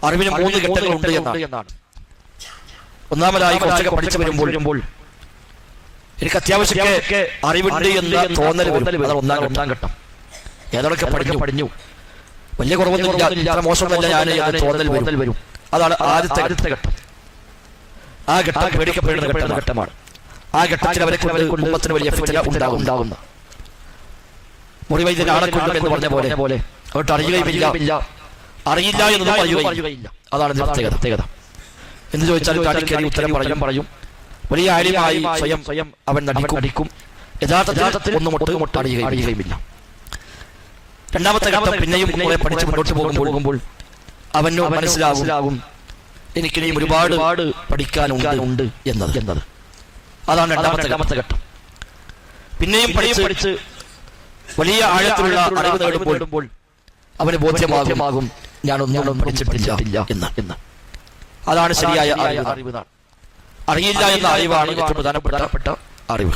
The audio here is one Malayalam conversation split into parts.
അറിവിന് 3 ഘട്ടങ്ങളുണ്ട് എന്നാണ്. ഒന്നാമതായി കുറച്ചൊക്കെ പഠിച്ചു വരുമ്പോൾ എനിക്ക് അത്യാവശ്യമൊക്കെ അറിവുണ്ട് എന്ന തോന്നൽ വരും. അതാണ് ഒന്നാം ഘട്ടം. ഏതൊക്കെ പഠിഞ്ഞു വലിയ കുറവൊന്നുമില്ല, മോശമല്ല ഞാൻ തോന്നൽ വരും. അതാണ് ആദ്യത്തെ ഘട്ടം. ആ ഘട്ടം പേടിക്കപ്പെടുന്ന ഘട്ടമാണ്. ആ ഘട്ടത്തിൽ അവരെ കുടുംബത്തിന് വലിയ ഫിത്ന ഉണ്ടാകുന്ന മുറിവൈദ്യൻ ആളെ കൊല്ലും എന്ന് പറഞ്ഞ പോലെ അവർക്ക് അറിയില്ല എന്നൊന്നും പറയുകയില്ല. അതാണ് പ്രത്യേകത. എന്ന് ചോദിച്ചാൽ കാണിക്കേറി ഉത്തരം പറയും. വലിയ ആര്യമായി സ്വയം അവൻ നടിക്കും. യഥാർത്ഥത്തിൽ ഒന്നും അറിയുകയുമില്ല. രണ്ടാമത്തെ ഘട്ടം പിന്നെയും കുറെ പഠിച്ച് മുന്നോട്ട് പോകുമ്പോൾ അവന് മനസ്സിലാവും എനിക്കിനിയും ഒരുപാട് പഠിക്കാനുണ്ട് എന്നത്. അതാണ് രണ്ടാമത്തെ ഘട്ടം. പിന്നെയും പഠിച്ച് വലിയ ആഴത്തിലുള്ള അറിവ് നേടുമ്പോൾ അവന് ബോധ്യമാകും ഞാനൊന്നും പഠിച്ചിട്ടില്ല എന്ന്. അതാണ് ശരിയായ അറിവ്. അറിയില്ല എന്ന അറിവാണ് ഏറ്റവും പ്രധാനപ്പെട്ട അറിവ്.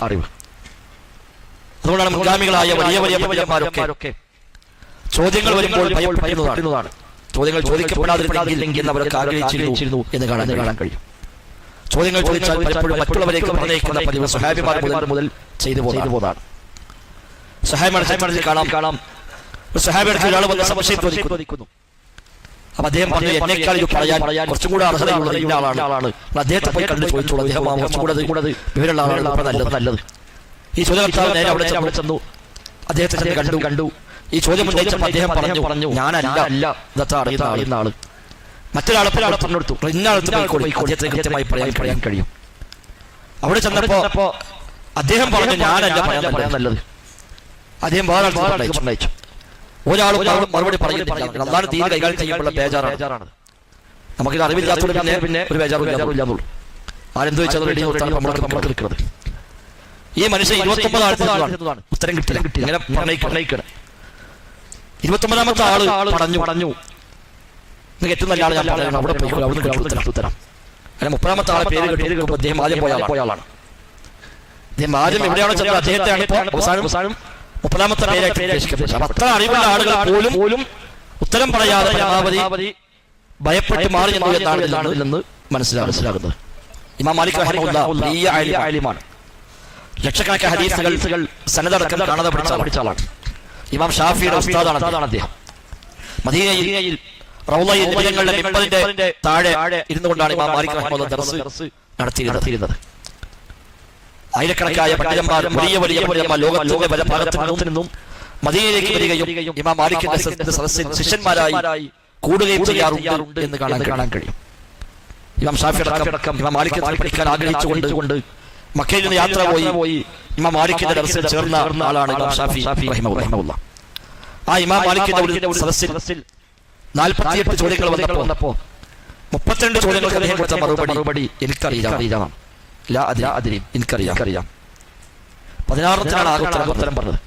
അതുകൊണ്ടാണ് മുൻഗാമികളായ വലിയ പണ്ഡിതന്മാരൊക്കെ ചോദ്യങ്ങൾ വരുമ്പോൾ ഭയപ്പെടുന്നതാണ്. ചോദ്യങ്ങൾ ചോദിക്കപ്പെടാതിരുന്നെങ്കിൽ അവരൊക്കെ ആഗ്രഹിച്ചിരുന്നു എന്ന് കാണാൻ കഴിയും. ചോദ്യങ്ങൾ ചോദിച്ചാൽ പലപ്പോഴും മറ്റുള്ളവരേക്ക് പറഞ്ഞേക്കുന്ന പതിവ് സ്വഹാബിമാർ മുതൽ ചെയ്തു പോകുന്നതാണ്. സ്വഹാബിമാരെ കാണാം ഒരു സ്വഹാബിയുടെ ഒരാൾ വന്ന സംശയം ചോദിക്കുന്നു. അപ്പൊ അദ്ദേഹം പറഞ്ഞു എന്നേക്കാൾ പറയാൻ കുറച്ചും കൂടെ അർഹതയുള്ള ഇന്ന ആളാണ്, അദ്ദേഹത്തെ പോയി കണ്ടു ചോദിച്ചോളൂ, അദ്ദേഹം കുറച്ചുകൂടെ വിവരമുള്ള ആളാണ് നല്ലത്. ഈ ചോദ്യകർത്താവ് നേരെ അവിടെ ചെന്നു അദ്ദേഹത്തെ കണ്ടു. ഈ ചോദ്യം ഉന്നയിച്ചപ്പോൾ അദ്ദേഹം പറഞ്ഞു ഞാനല്ല ഇതൊക്കെ അറിയുന്ന ആള്. മറ്റൊരാളെ പറഞ്ഞെടുത്തു അദ്ദേഹത്തെ കൃത്യമായി പറയാൻ കഴിയും. അവിടെ ചെന്നപ്പോ അദ്ദേഹം പറഞ്ഞു ഞാനല്ല പറയാൻ നല്ലത്. അദ്ദേഹം വേറെ പറഞ്ഞയച്ചു. ഒരാളും മറുപടി പറയുന്നില്ല. അതാണ് തീരെ കൈകാര്യം ചെയ്യുമ്പോഴുള്ള ബേജാറാണ്. നമുക്കിത് അറിവില്ലാത്തത് പിന്നെ ഒരു ബേജാറില്ലാന്നുള്ളൂ. ആരെന്ത് വെച്ചാൽ റെഡി നമ്മളൊക്കെ നിൽക്കുന്നത്. ഈ മനുഷ്യൻ 29 ആഴ്ച ഉത്തരം കിട്ടില്ല. ഇങ്ങനെ പറഞ്ഞേക്കണം. 29ാമത്തെ ആള് പറഞ്ഞു ഏറ്റവും നല്ല ആള് ഞാൻ പറയണം, അവിടെ പോയി അവിടെ ഉത്തരം. അങ്ങനെ 30ാമത്തെ ആളെ പേര് കേട്ടു. അദ്ദേഹം ആദ്യം പോയ ആളാണ്. അദ്ദേഹം ആദ്യം എവിടെയാണോ ചെന്നത് അദ്ദേഹത്തെയാണ് അവസാനം 30ാമത്തെ പേരായിട്ട്. അത്ര അറിവുള്ള ആളുകൾ പോലും ഉത്തരം പറയാതെ പരമാവധി ഭയപ്പെട്ട് മാറി എന്നാണ് മനസ്സിലാകുന്നത്. ഇമാം മാലിക് റഹിമഹുല്ലാഹ് വലിയ ആലിമാണ്. ലക്ഷക്കണക്കിന് ഹദീസുകൾ സനദടക്കം കാണാതെ പഠിച്ച ആളാണ്. ഇമാം ഷാഫിയുടെ ഉസ്താദാണ് അദ്ദേഹം. മദീനയിൽ റൗളയിൽ നബിതങ്ങളുടെ മിമ്പറിന്റെ താഴെ ഇരുന്നുകൊണ്ടാണ് ഇമാം മാലിക് റഹിമഹുല്ലാഹ് ദർസ് നടത്തിയിരുന്നത്. ആയിരക്കണക്കായ പണ്ഡിതന്മാർ വലിയ ലോകത്തിന്റെ പല ഭാഗത്തു നിന്നും മദീനയിലേക്ക് വരികയും ഇമാം മാലിക്കിന്റെ സദസ്സിൽ ശിഷ്യന്മാരായി കൂടുകയും ചെയ്യാറുണ്ട് എന്ന് കാണാൻ കഴിയും. ഇമാം ഷാഫി അടക്കം ഇമാം മാലിക്കിനെ പഠിക്കാൻ ആഗ്രഹിച്ചുകൊണ്ട് മക്കയിൽ നിന്ന് യാത്ര പോയി ഇമാം മാലിക്കിന്റെ ദർസിൽ ചേർന്ന ആളാണ് ഇമാം ഷാഫി റഹിമഹുല്ലാഹ്. ആ ഇമാം മാലിക്കിന്റെ സദസ്സിൽ 48 ചോദ്യങ്ങൾ വന്നപ്പോ 32 ചോദ്യങ്ങൾക്ക് അദ്ദേഹം കൊടുത്ത മറുപടി എനിക്കറിയാം. എനിക്കറിയാം. 16ാണ് ആകെ ഉത്തരം പറഞ്ഞത്.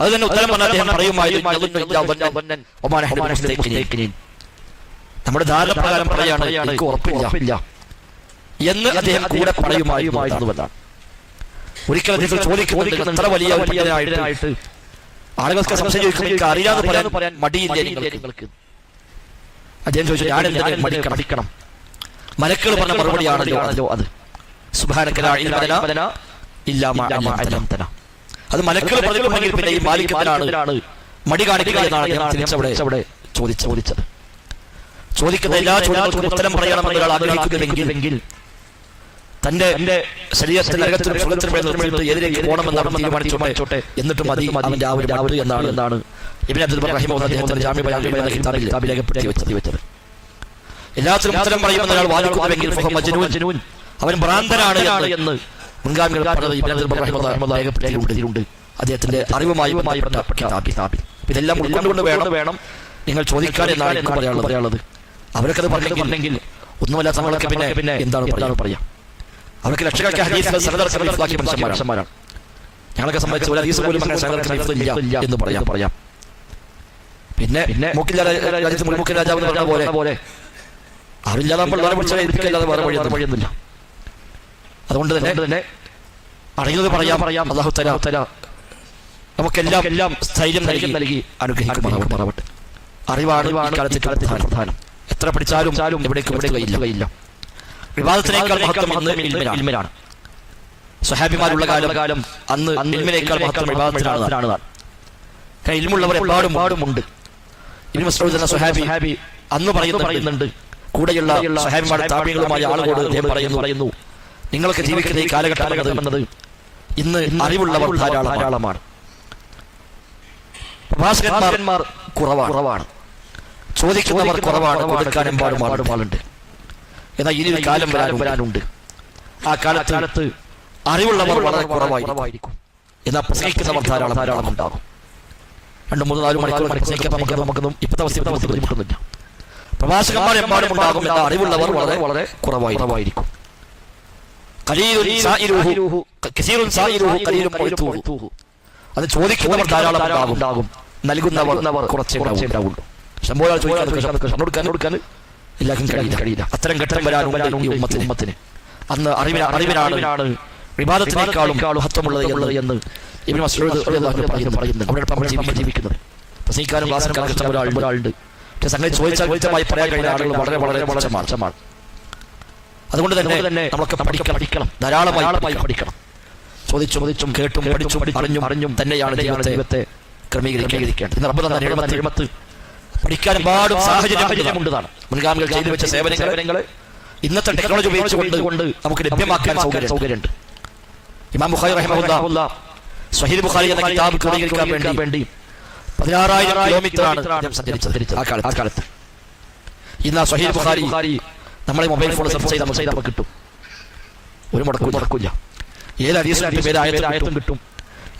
അത് തന്നെ ഉത്തരം പറഞ്ഞ അദ്ദേഹം പറയുമായിരുന്നു നമ്മുടെ ധാരണപ്രകാരം പറയാണ് എനിക്ക് ഉറപ്പില്ല എന്ന് അദ്ദേഹം കൂടെ പറയുമായിരുന്നുവെന്നാണ്. ഒരിക്കലും അദ്ദേഹം ചോദിക്കുന്നുണ്ട് എത്ര വലിയ പണ്ഡിതനായിട്ട് ആളുകൾക്ക് സംശയം ചോദിക്കുമ്പോൾ എനിക്ക് അറിയാതെ പറയാൻ മടിയില്ല നിങ്ങൾക്ക്. അദ്ദേഹം ചോദിച്ചു ഞാൻ എന്തിനാ മടിക്കണം? മലക്കുകൾ പറഞ്ഞ മറുപടിയാണല്ലോ അത്. സുബ്ഹാനക ലാ ഇൽമ ലനാ ഇല്ലാ മാ അല്ലംതനാ. അത് മലക്കുകൾ പറഞ്ഞിട്ടുണ്ടെങ്കിൽ പിന്നെ ഈ മാലിക്കിനാണ് മടി കാണിക്കുക എന്നാണ് അവിടെ ചോദിച്ചത്. ചോദിക്കുന്ന എല്ലാ ചോദ്യങ്ങൾക്കും ഉത്തരം പറയണമെന്ന് ഒരാൾ ആഗ്രഹിക്കുന്നുവെങ്കിൽ തന്റെ ശരീരത്തിൽ നരകത്തിലും സുഖത്തിലും എതിരേക്ക് പോകണമെന്നാണ് തീരുമാനിച്ചോട്ടെ. എന്നിട്ടും മതി അവന്റെ ആ ഒരു രാവിലെ എന്നാണ് ഇബ്നു അബ്ദുൽ ബർ റഹിമഹുല്ലാഹ് അദ്ദേഹത്തിന്റെ ജാമി ബയാൻ എന്ന കിതാബിൽ രേഖപ്പെടുത്തി വെച്ചത്. എല്ലാത്തിനും ഉത്തരം പറയുമെന്ന് ഒരാൾ വാദിക്കുന്നുവെങ്കിൽ മജ്നൂൻ അവൻ ഭ്രാന്തനാണ് എന്ന് മുൻഗാമികൾ പറഞ്ഞത് ഇബ്നു അബ്ദുൽ ബർ റഹിമഹുല്ലാഹ് രേഖപ്പെടുത്തിയിട്ടുണ്ട് അദ്ദേഹത്തിന്റെ അറിവുമായി കിതാബിൽ. ഇതെല്ലാം ഉൾക്കൊണ്ടുകൊണ്ട് വേണം നിങ്ങൾ ചോദിക്കാൻ എന്നാണ് എനിക്ക് പറയാനുള്ളത്. അവരൊക്കെ അത് പറഞ്ഞെങ്കിൽ ഒന്നുമല്ലാത്ത നമ്മളൊക്കെ പിന്നെ എന്താണ് പറയാ? അവർക്ക് ലക്ഷക്കണക്കിന് ഹദീസുകൾ സനദടക്കമാക്കിയ മനുഷ്യന്മാരാണ്. ഞങ്ങളൊക്കെ സംബന്ധിച്ച് ഒരു ഹദീസ് പോലും ഇല്ല എന്ന് പറയാം. പിന്നെ മുക്കിൽ രാജാവ് എന്ന് പറഞ്ഞ പോലെ അറിയില്ലാതെ നമ്മൾ വേറെ പിടിച്ചാൽ വേറെ വഴിയൊന്നുമില്ല. അതുകൊണ്ട് തന്നെ അറിയുന്നത് പറയാം. അല്ലാഹു തആല നമുക്കെല്ലാം സ്ഥൈര്യം നൽകി അനുഗ്രഹിക്കുമാറാവട്ടെ. അറിവാണ് ഈ കാലത്ത് പ്രധാനം. എത്ര പഠിച്ചാലും എവിടേക്കും കഴിയില്ല. വിവാദത്തിനേക്കാൾ മഹത്വം അന്ന് ഇൽമിനാണ്. സ്വഹാബിമാരുള്ള കാലം അന്ന് ഇൽമിനേക്കാൾ മഹത്വം വിവാദത്തിനാണ്. ഇൽമുള്ളവർ എമ്പാടും ഉണ്ട്. ഇബ്നു മസ്ഊദ് എന്ന സ്വഹാബി അന്ന് പറയുന്നുണ്ട്, കൂടെയുള്ള സ്വഹാബിമാരുടെ താബിഈകളുമായ ആളുകളോട് അദ്ദേഹം പറയുന്നു, നിങ്ങൾക്ക് ജീവിക്കുന്ന ഈ കാലഘട്ടം എന്നത് ഇന്ന് അറിവുള്ളവർ ധാരാളമാണ്, പ്രഭാഷകന്മാർ കുറവാണ്, ചോദിക്കുന്നവർ കുറവാണ്, കൊടുക്കാൻ എമ്പാടും ആളുണ്ട്. എന്നാൽ ഇനി ഒരു കാലം വരാനുണ്ട്. ആ കാലത്ത് അറിവുള്ളവർ വളരെ കുറവായിരിക്കും. എന്നാൽ പ്രസംഗിക്കുന്നവർ ധാരാളം ഉണ്ടാകും. 2-3-4 മണിക്കൂർ പ്രസംഗിക്കാൻ നമുക്കൊന്നും ഇപ്പോഴത്തെ അവസ്ഥ ബുദ്ധിമുട്ടുന്നില്ല. പ്രഭാഷകന്മാർ എമ്പാടും ഉണ്ടാകും. എന്നാൽ അറിവുള്ളവർ വളരെ കുറവായിരിക്കും. അത് ചോദിക്കുന്നവർ ധാരാളം ഉണ്ടാകും, നൽകുന്നവർ കുറച്ചേ ഉണ്ടാവുള്ളൂ. ശമ്പളം ചോദിക്കാൻ കൊടുക്കാൻ എല്ലാവർക്കും കഴിയില്ല. അത്തരം ഘട്ടം വരാനുണ്ട് ഈ ഉമ്മത്തിന്. അന്ന് അറിവിനാണ് വിവാദത്തിനേക്കാളും മഹത്വമുള്ളത് എന്ന് ഇബ്നു മസ്ഊദ് പറയുന്നുണ്ട്. അവിടെ ജീവിക്കുന്നത് പ്രസംഗിക്കാനും ക്ലാസ്സിനും ഒരാളുണ്ട്. പക്ഷെ സംഗതി ചോദിച്ചാൽ വ്യക്തമായി പറയാൻ കഴിയുന്ന ആളുകൾ വളരെ മോശമാണ്. അതുകൊണ്ട് തന്നെ നമ്മളൊക്കെ പഠിക്കണം, ധാരാളമായി പഠിക്കണം. ചോദിച്ചും കേട്ടും പഠിച്ചും അറിഞ്ഞും തന്നെയാണ് ദൈവത്തെ ക്രമീകരിക്കേണ്ടത്. ഇന്ന് റബ്ബ് തന്ന നിഅമത്ത് പഠിക്കാൻ ഒരുപാട് സാഹചര്യമുണ്ടാണ്. മുൻഗാമികൾ ചെയ്തു വെച്ച സേവനങ്ങൾ ഇന്നത്തെ ടെക്നോളജി ഉപയോഗിച്ചുകൊണ്ട് നമുക്ക് ലഭ്യമാക്കാൻ സൗകര്യമുണ്ട്. ഇമാം ബുഖാരി റഹിമഹുല്ലാഹ് സ്വഹീഹ് ബുഖാരി എന്ന കിതാബ് ക്രോഡീകരിക്കാൻ വേണ്ടി 16,000 കിലോമീറ്ററാണ് സഞ്ചരിച്ചത് ആ കാലത്ത്. ഇന്ന് ആ സ്വഹീഹ് ബുഖാരി നമ്മളെ മൊബൈൽ ഫോൺ സെർച്ച് ചെയ്ത് നമുക്ക് കിട്ടും. ഒരു മുടക്കില്ല. ഏത് ഹദീസും കിട്ടും, ഏത് ആയത്തും കിട്ടും,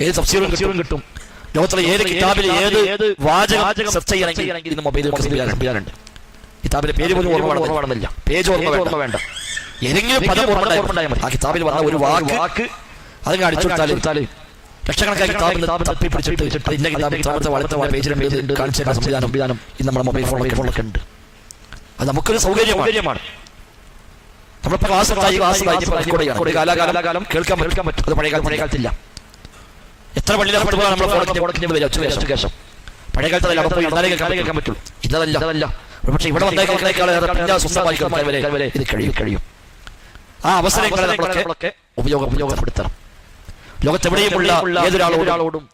ഏത് തഫ്സീറും കിട്ടും. ലോകത്തിലെ ഏത് കിതാബിൽ ഏത് വാചകം സെർച്ച് ചെയ്യണമെങ്കിൽ ഇന്ന് മൊബൈലിൽ സംവിധാനമുണ്ട്. കിതാബിലെ പേര് പോലും ഓർമ്മ പേജ് ഓർമ്മ വേണ്ട, ഏതെങ്കിലും പദം ഓർമ്മ മതി. ആ കിതാബിൽ പറഞ്ഞ ഒരു വാക്ക് അതിങ്ങനെ അടിച്ചുകൊടുത്താൽ ലക്ഷക്കണക്കായ കിതാബ് തപ്പി പിടിച്ചിട്ട് ഇന്ന കിതാബിന്റെ വളർത്ത പേജിലും കാണിച്ച സംവിധാനം ഇന്ന് നമ്മുടെ മൊബൈൽ ഫോണിലൊക്കെ ഉണ്ട്. അത് നമുക്കൊരു സൗകര്യമാണ്. നമ്മൾ ക്ലാസ് കാലാകാലം കേൾക്കാൻ പറ്റും. അത് പഴയ കാലത്തില്ല. എത്ര പള്ളിയിലെ ശേഷം പഴയ കാലത്ത് കേൾക്കാൻ പറ്റുള്ളൂ. ഇതല്ല. പക്ഷെ ഇവിടെ വന്നേക്കാളേറെ സ്വന്തമായി ഇത് കഴിയും. ആ അവസരങ്ങളെ നമ്മളൊക്കെ ഉപയോഗപ്പെടുത്തണം. ലോകത്തെവിടെയുമുള്ള ഏതൊരാളോടും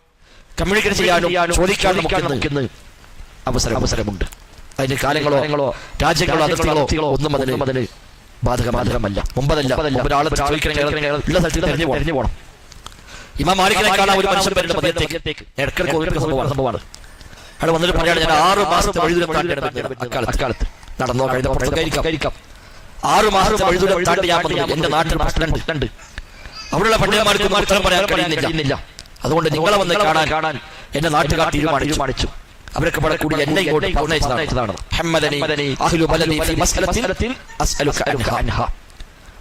കമ്മ്യൂണിക്കേറ്റ് ചെയ്യാനും ചോദിക്കാനും നമുക്ക് അവസരമുണ്ട്. അതിന് കാലങ്ങളോ രാജ്യങ്ങളോ അതിർത്തികളോ ഒന്നും അതിന് ബാധകമല്ല. മുമ്പതല്ല. ഒരാളെ ഉള്ള സ്ഥലത്ത് തെരഞ്ഞു പോകണം. ഇമാം മാലിക്കിനെ കാണാൻ ഒരു മനുഷ്യൻ വരുന്ന മദീനത്തേക്ക് ഇടയ്ക്കിടയ്ക്ക് സംഭവമാണ്. അവിടെ വന്നിട്ട് പറയാണ്, ഞാൻ 6 മാസത്തെ വഴുതൂരം അക്കാലത്ത് നടന്നോ കഴിക്കാം. 6 മാസത്തെ വഴുതൂരം താണ്ടി ഞാൻ എന്റെ നാട്ടിൽ പ്രശ്നമുണ്ട്. അവിടെയുള്ള പണ്ഡിതന്മാർക്ക് ഉത്തരം പറയാൻ കഴിയുന്നില്ല. അതുകൊണ്ട് നിങ്ങളെ വന്ന് കാണാൻ എന്റെ നാട്ടുകാർ തീരുമാനിച്ചു. അവരൊക്കെ ഇവിടെ കൂടി എന്നെ ഇങ്ങോട്ട് പറഞ്ഞതാണ്.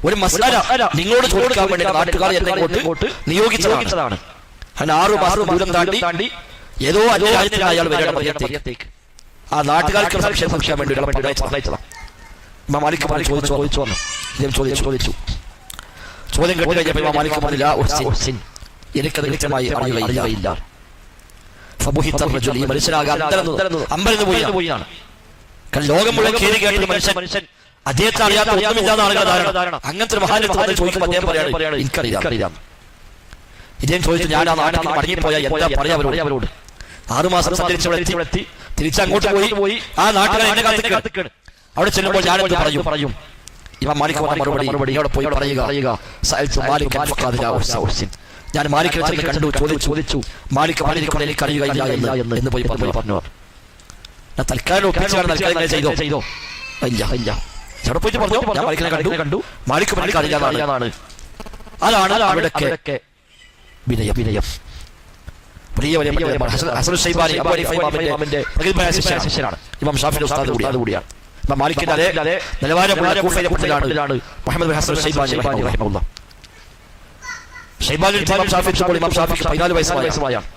ഒരു മസ്അല നിങ്ങളോട് ചോദിക്കാൻ വേണ്ടി നാട്ടുകാർ എന്നെ ഇങ്ങോട്ട് നിയോഗിച്ചതാണ്. 6 മാസം ദൂരം താണ്ടി ഏതോ അന്യ രാജ്യത്തിനായ അയാൾ വരേണ്ടത്തേക്ക് ആ നാട്ടുകാർക്ക് സംശയം വേണ്ടി പറഞ്ഞതാണ്. ഇമാം മാലിക് ചോദിച്ചു വന്നു. ഇദ്ദേഹം ചോദിച്ചു. ചോദ്യം കേട്ട് കഴിഞ്ഞപ്പോൾ ഇമാം മാലിക് പറഞ്ഞില്ല, എനിക്കത് കൃത്യമായി അറിയുകയില്ല. ഈ മനുഷ്യനാകാൻ അമ്പരന്ന് പോയിയാണ്. ലോകം മുഴുവൻ കേറി കേട്ട മനുഷ്യൻ അദ്ദേഹത്തെ അറിയാത്ത ഒന്നുമില്ലാത്ത ആളുകളുടെ ധാരണ. അങ്ങനത്തെ ഒരു മഹാന്റെ ചോദിക്കുമ്പോൾ അദ്ദേഹം പറയാണ്, എനിക്കറിയാം. ഇദ്ദേഹം ചോദിച്ചു, ഞാൻ ആ നാട്ടിൽ മടങ്ങിപ്പോയ എന്താ പറയാ അവരോട്? 6 മാസം സഞ്ചരിച്ചെത്തി തിരിച്ചങ്ങോട്ട് പോയി ആ നാട്ടുകാർ എന്നെ കാത്തിക്കാണ്. അവിടെ ചെല്ലുമ്പോൾ ഞാനത് പറയും. ഇമാം മാലിക് മറുപടി അവിടെ പോയി പറയുക, ഞാൻ മാലിക്കിനെ കണ്ടു, ചോദിച്ചു. മാലിക് പറഞ്ഞിരിക്കുന്നത് എനിക്കറിയുകയില്ല എന്ന് പോയി പറഞ്ഞു. ഞാൻ തൽക്കാലം ചെയ്തോ? ഇല്ല. അവിടെ പോയിട്ട് പറഞ്ഞു, ഞാൻ മാലിക്കിനെ കണ്ടു, മാലിക് അറിയാതാണ്. അതാണ് അവിടൊക്കെ വിനയം. ഹസൻ ശൈബാനി ശിഷ്യനാണ്. ഇമാം ഷാഫിഈ ഉസ്താദ് കൂടിയാണ്. മാലിക്കിന്റെ അതേ നിലവാരമുള്ള കൂഫയിലാണ് മുഹമ്മദ് ബിൻ ഹസൻ ശൈബാനി റഹിമഹുല്ലാഹ്. ഷൈബാനി ഇമാം ഷാഫിഈ 14 വയസ്സായാണ്.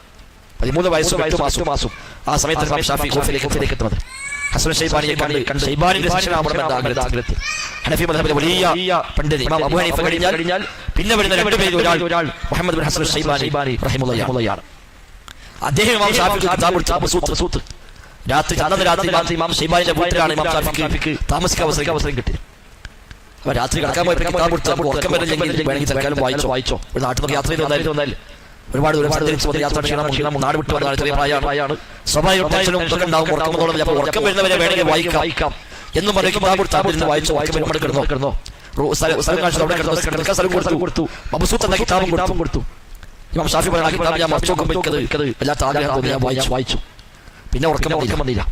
13 വയസ്സും 8 മാസം ആ സമയത്ത് ഇമാം ഷാഫിഈ കൂഫയിലേക്ക് എത്തുന്നത്. ഹസൻ ശൈബാനിയെ കണ്ട് ശൈബാനിയുടെ ശിഷ്യനാവണമെന്ന് ആഗ്രഹത്തിൽ ഹനഫി മദ്ഹബിലെ വലിയ പണ്ഡിതൻ ഇമാം അബൂ ഹനീഫ കഴിഞ്ഞാൽ പിന്നെ വരുന്ന 2 പേരിൽ ഒരാൾ മുഹമ്മദ് ബിൻ ഹസൻ ശൈബാനി റഹിമഹുല്ലാഹ്. അദ്ദേഹം ഇമാം ഷാഫിഈ കിതാബ് സൂത്ത് രാത്രി അന്നത്തെ രാത്രി ഇമാം ഷൈബാനിന്റെ വീട്ടിലാണ് ഇമാം ഷാഫിക്ക് താമസിക്കാൻ അവസരം കിട്ടി. അപ്പൊ രാത്രി കിടക്കാൻ പോയി ഉറക്കം വരുന്നില്ലെങ്കിൽ വേണമെങ്കിൽ തൽക്കാലം വായിച്ചോ. ഒരു നാട്ടിൽ നിന്ന് യാത്ര ചെയ്ത് വന്നാലും ഒരുപാട് യാത്ര ക്ഷീണം നാട് വിട്ടു വന്നാൽ ചെറിയ പ്രായമാണ്. സ്വാഭാവികം ഉറക്കം വരുന്നവരെ വേണമെങ്കിൽ വായിക്കാം എന്നും പറയുമ്പോൾ വായിച്ചോ കിടന്നോ സ്ഥലം കൊടുത്തു. മബ്സൂത്ത് എന്ന കിതാബും കൊടുത്തു. ഇമാം ഷാഫി പറയുന്ന കിതാബ് ഞാൻ മറിച്ച് നോക്കുമ്പോൾ വല്ലാത്ത ആഗ്രഹം ഞാൻ വായിച്ചു. പിന്നെ ഉറക്കം വന്നില്ല.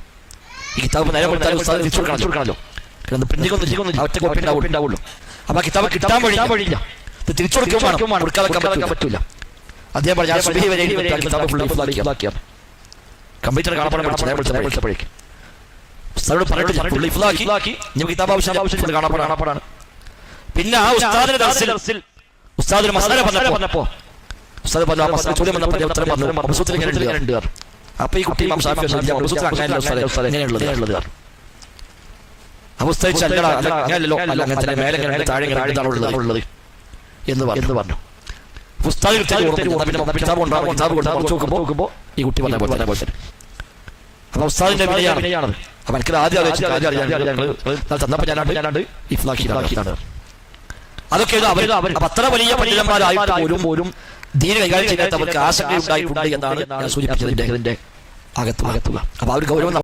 ഈ കിതാബ് നേരെ തിരിച്ചു കൊടുക്കണമല്ലോ. പ്രിന്റിംഗ് ഒറ്റ കോപ്പി ഉണ്ടാവുള്ളൂ. അപ്പൊ ആ കിതാബ് കിട്ടാൻ വഴിയില്ല. തിരിച്ചു കൊടുക്കാൻ പറ്റൂല. അദ്ദേഹം കമ്പ്യൂട്ടർ കാണപ്പെടാൻ കാണപ്പെടാണ്. പിന്നെ ആ ഉസ്താദിന് മസാല പറഞ്ഞപ്പോ അപ്പൊ ഈ കുട്ടി അങ്ങനെയുള്ളത് ഉള്ളത് എന്ന് പറഞ്ഞു. ഈ കുട്ടി അപ്പൊ ഉസ്താദിന്റെ വിലയാണ്. അപ്പൊ എനിക്കത് ആദ്യം തന്നപ്പോ ഞാനാണ്ട് ഇഫ്ലാഖിയാണ്. അതൊക്കെ അത്ര വലിയ പണ്ഡിതന്മാരായിട്ട് പോലും ദീന കൈകാര്യം ചെയ്യാത്തവർക്ക് ആശങ്കയുണ്ടായിട്ടുണ്ട് എന്നാണ് ഞാൻ സൂചിപ്പിച്ചതിന്റെ അകത്തുള്ള. അപ്പൊ അവർ ഗൗരവം